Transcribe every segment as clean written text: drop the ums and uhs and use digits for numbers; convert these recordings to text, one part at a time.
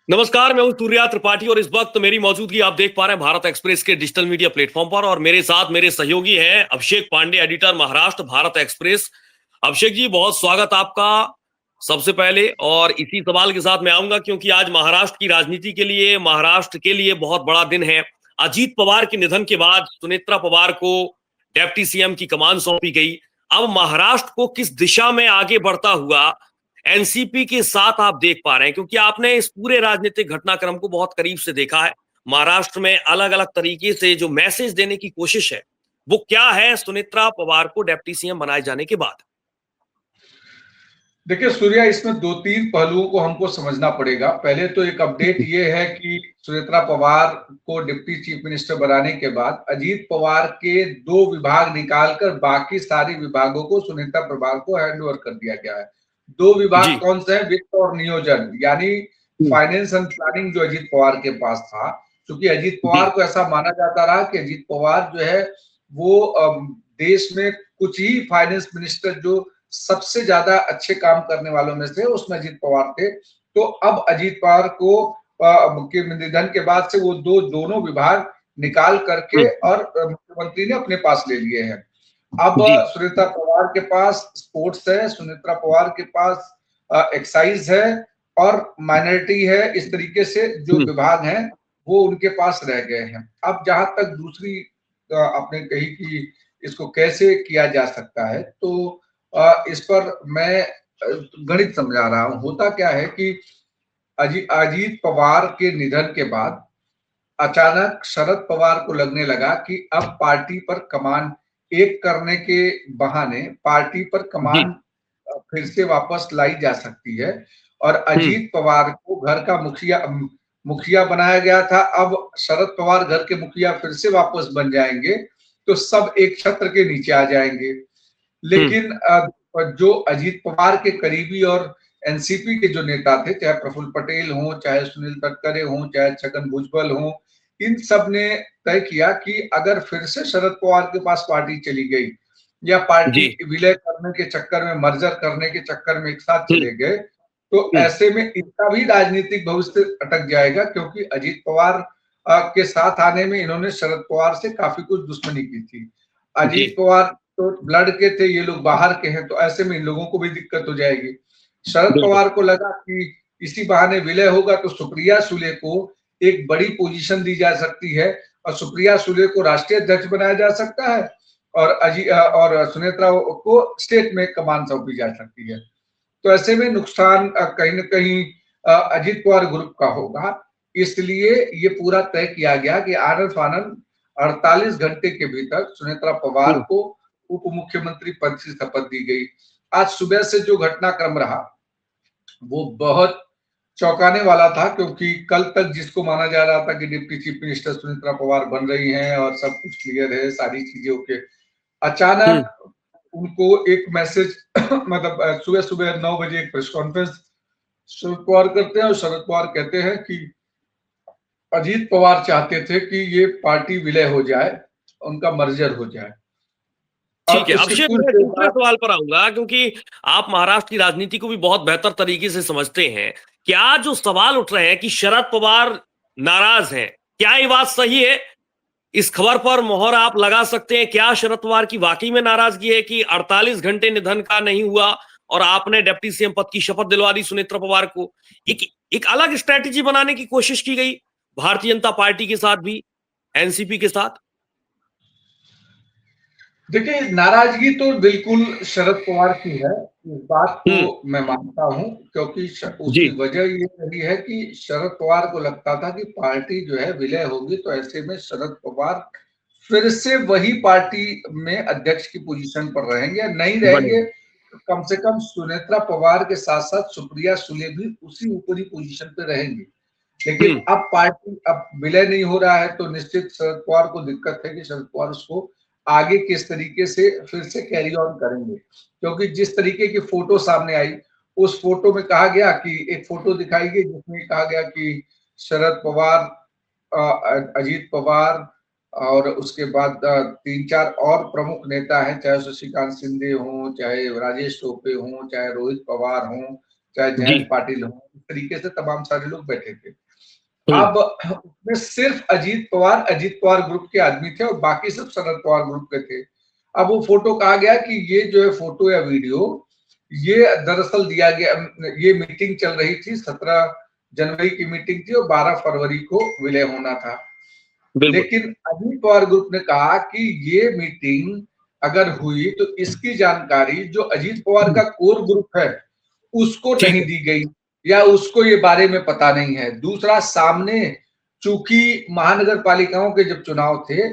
नमस्कार, मैं हूं सूर्या त्रिपाठी और इस वक्त मेरी मौजूदगी आप देख पा रहे हैं भारत एक्सप्रेस के डिजिटल मीडिया प्लेटफॉर्म पर। और मेरे साथ मेरे सहयोगी हैं अभिषेक पांडे, एडिटर महाराष्ट्र भारत एक्सप्रेस। अभिषेक जी, बहुत स्वागत आपका सबसे पहले। और इसी सवाल के साथ मैं आऊंगा क्योंकि आज महाराष्ट्र की राजनीति के लिए, महाराष्ट्र के लिए बहुत बड़ा दिन है। अजीत पवार के निधन के बाद सुनेत्रा पवार को डेप्टी सीएम की कमान सौंपी गई। अब महाराष्ट्र को किस दिशा में आगे बढ़ता हुआ एनसीपी के साथ आप देख पा रहे हैं, क्योंकि आपने इस पूरे राजनीतिक घटनाक्रम को बहुत करीब से देखा है। महाराष्ट्र में अलग अलग तरीके से जो मैसेज देने की कोशिश है वो क्या है सुनेत्रा पवार को डेप्टी सीएम बनाए जाने के बाद? देखिए सूर्या, इसमें दो तीन पहलुओं को हमको समझना पड़ेगा। पहले तो एक अपडेट ये है कि सुनेत्रा पवार को डिप्टी चीफ मिनिस्टर बनाने के बाद अजीत पवार के दो विभाग निकालकर बाकी सारे विभागों को सुनेत्रा पवार को हैंडओवर कर दिया गया है। दो विभाग जी। कौन से हैं? वित्त और नियोजन, यानी फाइनेंस एंड प्लानिंग जो अजीत पवार के पास था। क्योंकि अजीत पवार को ऐसा माना जाता रहा कि अजीत पवार जो है वो देश में कुछ ही फाइनेंस मिनिस्टर जो सबसे ज्यादा अच्छे काम करने वालों में से उसमें अजीत पवार थे। तो अब अजीत पवार को के निधन के बाद से वो दोनों विभाग निकाल करके और मुख्यमंत्री ने अपने पास ले लिए हैं। अब सुनेत्रा पवार के पास स्पोर्ट्स है, सुनेत्रा पवार के पास एक्साइज है और माइनॉरिटी है। इस तरीके से जो विभाग हैं वो उनके पास रह गए हैं। अब जहां तक दूसरी आपने कही कि इसको कैसे किया जा सकता है, तो इस पर मैं गणित समझा रहा हूं। होता क्या है कि अजीत पवार के निधन के बाद अचानक शरद पवार को लगने लगा कि अब पार्टी पर कमान एक करने के बहाने पार्टी पर कमान फिर से वापस लाई जा सकती है। और अजीत पवार को घर का मुखिया बनाया गया था। अब शरद पवार घर के मुखिया फिर से वापस बन जाएंगे तो सब एक छत्र के नीचे आ जाएंगे। लेकिन जो अजीत पवार के करीबी और एनसीपी के जो नेता थे, चाहे प्रफुल्ल पटेल हो, चाहे सुनील तटकरे हो, चाहे छगन भुजबल हो, इन सब ने तय किया कि अगर फिर से शरद पवार के पास पार्टी चली गई या पार्टी विलय करने के चक्कर में, मर्जर करने के चक्कर में एक साथ चले गए, तो ऐसे में इनका भी राजनीतिक भविष्य अटक जाएगा। क्योंकि अजीत पवार के साथ आने में इन्होंने शरद पवार से काफी कुछ दुश्मनी की थी। अजीत पवार तो ब्लड के थे, ये लोग बाहर के हैं, तो ऐसे में इन लोगों को भी दिक्कत हो जाएगी। शरद पवार को लगा कि इसी बहाने विलय होगा तो सुप्रिया सुले को एक बड़ी पोजीशन दी जा सकती है और सुप्रिया सुले को राष्ट्रीय अध्यक्ष बनाया जा सकता है और सुनेत्रा को स्टेट में कमान सौंपी जा सकती है। तो ऐसे में नुकसान कहीं न कहीं अजीत पवार ग्रुप का होगा। इसलिए ये पूरा तय किया गया कि आनन फानन 48 घंटे के भीतर सुनेत्रा पवार को उप मुख्यमंत्री पद की शपथ दी गई। आज सुबह से जो घटनाक्रम रहा वो बहुत चौंकाने वाला था, क्योंकि कल तक जिसको माना जा रहा था कि deputy chief minister Sunetra Pawar बन रही हैं और सब कुछ क्लियर है, सारी चीजें ओके, अचानक उनको एक मैसेज मतलब सुबह सुबह 9 बजे एक प्रेस कॉन्फ्रेंस शरद पवार करते हैं और शरद पवार कहते हैं कि अजीत पवार चाहते थे कि ये पार्टी विलय हो जाए, उनका मर्जर हो जाए। ठीक है अभिषेक, मैं दूसरे सवाल पर आऊंगा क्योंकि आप महाराष्ट्र की राजनीति को भी बहुत बेहतर तरीके से समझते हैं। क्या जो सवाल उठ रहे हैं कि शरद पवार नाराज हैं, क्या ये बात सही है? इस खबर पर मोहर आप लगा सकते हैं? क्या शरद पवार की वाकई में नाराजगी है कि 48 घंटे निधन का नहीं हुआ और आपने डिप्टी सीएम पद की शपथ दिलवा दी सुनेत्रा पवार को? एक अलग स्ट्रेटेजी बनाने की कोशिश की गई भारतीय जनता पार्टी के साथ भी, एनसीपी के साथ? देखिए, नाराजगी तो बिल्कुल शरद पवार की है, इस बात को मैं मानता हूं। क्योंकि उसकी वजह ये रही है कि शरद पवार को लगता था कि पार्टी जो है विलय होगी तो ऐसे में शरद पवार फिर से वही पार्टी में अध्यक्ष की पोजीशन पर रहेंगे या नहीं रहेंगे, तो कम से कम सुनेत्रा पवार के साथ साथ सुप्रिया सुले भी उसी ऊपरी पोजीशन पे रहेंगे। लेकिन अब पार्टी अब विलय नहीं हो रहा है तो निश्चित शरद पवार को दिक्कत है कि शरद पवार उसको आगे किस तरीके से फिर से कैरी ऑन करेंगे। क्योंकि जिस तरीके की फोटो सामने आई, उस फोटो में कहा गया कि एक फोटो दिखाई गई जिसमें कहा गया कि शरद पवार, अजीत पवार और उसके बाद 3-4 और प्रमुख नेता हैं, चाहे शशिकांत शिंदे हों, चाहे राजेश टोपे हों, चाहे रोहित पवार हों, चाहे जी। जयंत पाटिल हो, इस तरीके से तमाम सारे लोग बैठे थे। हम्म। अब उसमें सिर्फ अजीत पवार ग्रुप के आदमी थे और बाकी सब शरद पवार ग्रुप के थे। अब वो फोटो कहा गया कि ये जो है फोटो या वीडियो, ये दरअसल दिया गया, ये मीटिंग चल रही थी, 17 जनवरी की मीटिंग थी और 12 फरवरी को विलय होना था। बिल्कुल। लेकिन अजीत पवार ग्रुप ने कहा कि ये मीटिंग अगर हुई तो इसकी जानकारी जो अजीत पवार का कोर ग्रुप है उसको ठीक नहीं है। दी गई या उसको ये बारे में पता नहीं है। दूसरा, सामने चूंकि महानगर पालिकाओं के जब चुनाव थे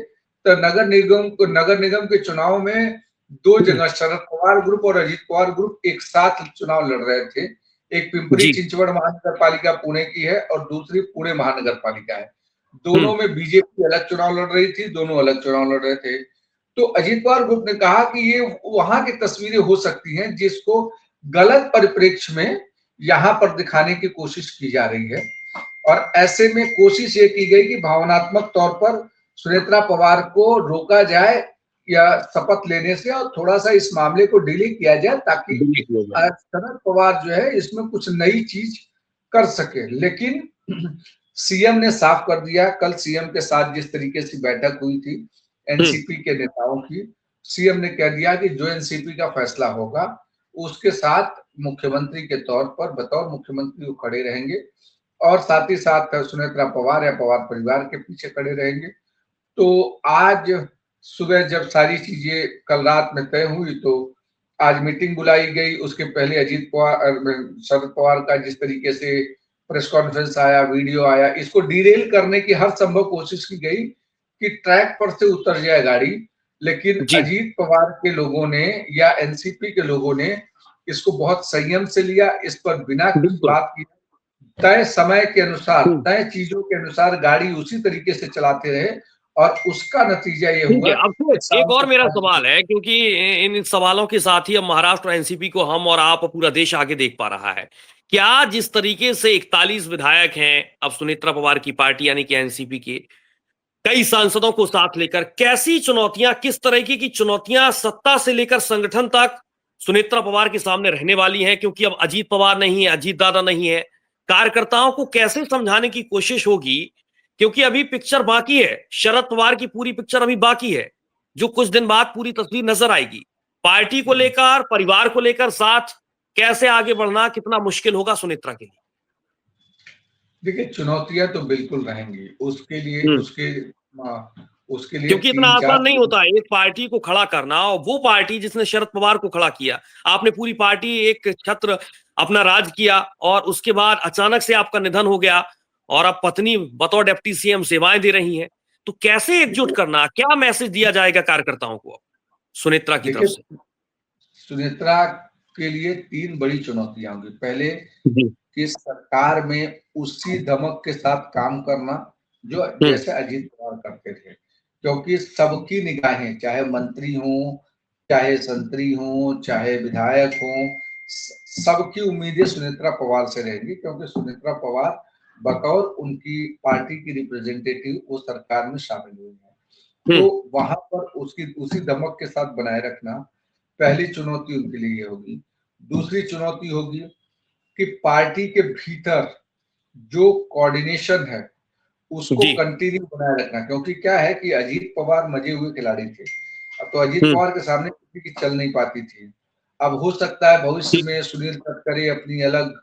तो नगर निगम के चुनाव में दो जगह शरद पवार ग्रुप और अजीत पवार ग्रुप एक साथ चुनाव लड़ रहे थे। एक पिंपरी जी। चिंचवड़ महानगर पालिका पुणे की है और दूसरी पुणे महानगर पालिका है। दोनों में बीजेपी अलग चुनाव लड़ रही थी, दोनों अलग चुनाव लड़ रहे थे। तो अजीत पवार ग्रुप ने कहा कि ये वहां की तस्वीरें हो सकती हैं जिसको गलत परिप्रेक्ष्य में यहाँ पर दिखाने की कोशिश की जा रही है और ऐसे में कोशिश ये की गई कि भावनात्मक तौर पर सुनेत्रा पवार को रोका जाए या शपथ लेने से और थोड़ा सा इस मामले को डिले किया जाए ताकि शरद पवार जो है इसमें कुछ नई चीज कर सके। लेकिन सीएम ने साफ कर दिया, कल सीएम के साथ जिस तरीके से बैठक हुई थी एनसीपी के नेताओं की, सीएम ने कह दिया कि जो एनसीपी का फैसला होगा उसके साथ मुख्यमंत्री के तौर पर बतौर मुख्यमंत्री वो खड़े रहेंगे और साथ ही साथ सुनेत्रा पवार या पवार परिवार के पीछे खड़े रहेंगे। तो आज सुबह जब सारी चीजें कल रात में तय हुई तो आज मीटिंग बुलाई गई। उसके पहले अजीत पवार शरद पवार का जिस तरीके से प्रेस कॉन्फ्रेंस आया, वीडियो आया, इसको डिरेल करने की हर संभव कोशिश की गई कि ट्रैक पर से उतर जाए गाड़ी। लेकिन अजीत पवार के लोगों ने या एनसीपी के लोगों ने इसको बहुत संयम से लिया, इस पर बिना कुछ बात की तय समय के अनुसार, तय चीजों के अनुसार गाड़ी उसी तरीके से चलाते रहे और उसका नतीजा ये हुआ। अब तो एक और मेरा सवाल है, क्योंकि इन सवालों के साथ ही अब महाराष्ट्र एनसीपी को हम और आप पूरा देश आगे देख पा रहा है। क्या जिस तरीके से 41 विधायक हैं अब सुनेत्रा पवार की पार्टी यानी कि एनसीपी के, कई सांसदों को साथ लेकर, कैसी चुनौतियां, किस तरीके की चुनौतियां सत्ता से लेकर संगठन तक सुनेत्रा पवार के सामने रहने वाली हैं? क्योंकि अब अजीत पवार नहीं है, अजीत दादा नहीं है, कार्यकर्ताओं को कैसे समझाने की कोशिश होगी? क्योंकि अभी पिक्चर बाकी है, शरद पवार की पूरी पिक्चर अभी बाकी है, जो कुछ दिन बाद पूरी तस्वीर नजर आएगी। पार्टी को लेकर, परिवार को लेकर साथ कैसे आगे बढ़ना कितना मुश्किल होगा सुनेत्रा के लिए? देखिए, चुनौतियां तो बिल्कुल रहेंगी उसके लिए, उसके लिए क्योंकि इतना आसान नहीं होता है एक पार्टी को खड़ा करना, और वो पार्टी जिसने शरद पवार को खड़ा किया, आपने पूरी पार्टी एक छत्र अपना राज किया और उसके बाद अचानक से आपका निधन हो गया और अब पत्नी बतौर डिप्टी सीएम सेवाएं दे रही हैं। तो कैसे एकजुट करना, क्या मैसेज दिया जाएगा कार्यकर्ताओं को सुनेत्रा की तरफ से? सुनेत्रा के लिए 3 बड़ी चुनौतियां होंगी। पहले कि सरकार में उसी धमक के साथ काम करना जो जैसे अजीत पवार करते थे, क्योंकि सबकी निगाहें, चाहे मंत्री हों, चाहे संतरी हों, चाहे विधायक हों, सबकी उम्मीदें सुनेत्रा पवार से रहेंगी क्योंकि सुनेत्रा पवार बतौर उनकी पार्टी की रिप्रेजेंटेटिव वो सरकार में शामिल हुई है। तो वहां पर उसी धमक के साथ बनाए रखना पहली चुनौती उनके लिए होगी। दूसरी चुनौती होगी कि पार्टी के भीतर जो कोऑर्डिनेशन है उसको कंटिन्यू बनाए रखना, क्योंकि क्या है कि अजीत पवार मजे हुए खिलाड़ी थे। अब तो अजीत पवार के सामने किसी की चल नहीं पाती थी। अब हो सकता है भविष्य में सुनील तटकरे अपनी अलग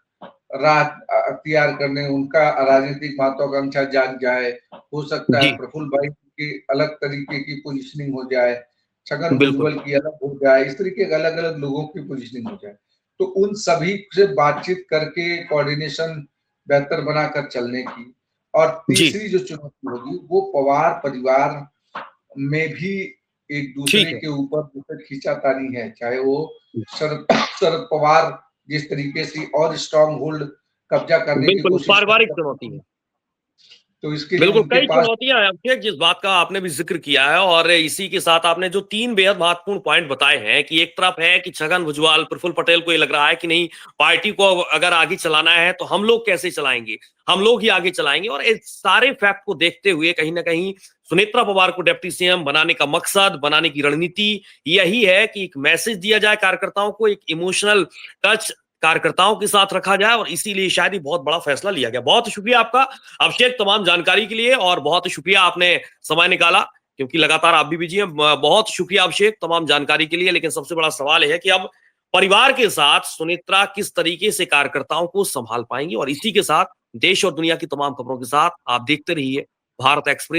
राह अख्तियार करने, उनका राजनीतिक महत्वाकांक्षा जाग जाए, हो सकता है प्रफुल्ल भाई की अलग तरीके की पोजीशनिंग हो जाए, छगन भुजबल की अलग हो जाए, इस तरीके के अलग अलग लोगों की पोजीशनिंग हो जाए। तो उन सभी से बातचीत करके कोऑर्डिनेशन बेहतर बनाकर चलने की। और तीसरी जो चुनौती होगी वो पवार परिवार में भी एक दूसरे के ऊपर खींचातानी है, चाहे वो शरद पवार जिस तरीके से और स्ट्रॉन्ग होल्ड कब्जा करने की कोशिश, पारिवारिक चुनौती है। तो इसके बिल्कुल कई चुनौतियां हैं अभिषेक, जिस बात का आपने भी जिक्र किया है, और इसी के साथ आपने जो 3 बेहद महत्वपूर्ण पॉइंट बताए हैं कि एक तरफ है कि छगन भुजबल, प्रफुल्ल पटेल को ये लग रहा है कि नहीं, पार्टी को अगर आगे चलाना है तो हम लोग कैसे चलाएंगे, हम लोग ही आगे चलाएंगे। और इस सारे फैक्ट को देखते हुए कहीं ना कहीं सुनेत्रा पवार को डिप्टी सीएम बनाने का मकसद, बनाने की रणनीति यही है कि एक मैसेज दिया जाए कार्यकर्ताओं को, एक इमोशनल टच कार्यकर्ताओं के साथ रखा जाए और इसीलिए शायद ही बहुत बड़ा फैसला लिया गया। बहुत शुक्रिया आपका अभिषेक तमाम जानकारी के लिए और बहुत शुक्रिया आपने समय निकाला क्योंकि लगातार आप भी बिजी हैं। बहुत शुक्रिया अभिषेक तमाम जानकारी के लिए। लेकिन सबसे बड़ा सवाल है कि अब परिवार के साथ सुनेत्रा किस तरीके से कार्यकर्ताओं को संभाल पाएंगी और इसी के साथ देश और दुनिया की तमाम खबरों के साथ आप देखते रहिए भारत एक्सप्रेस।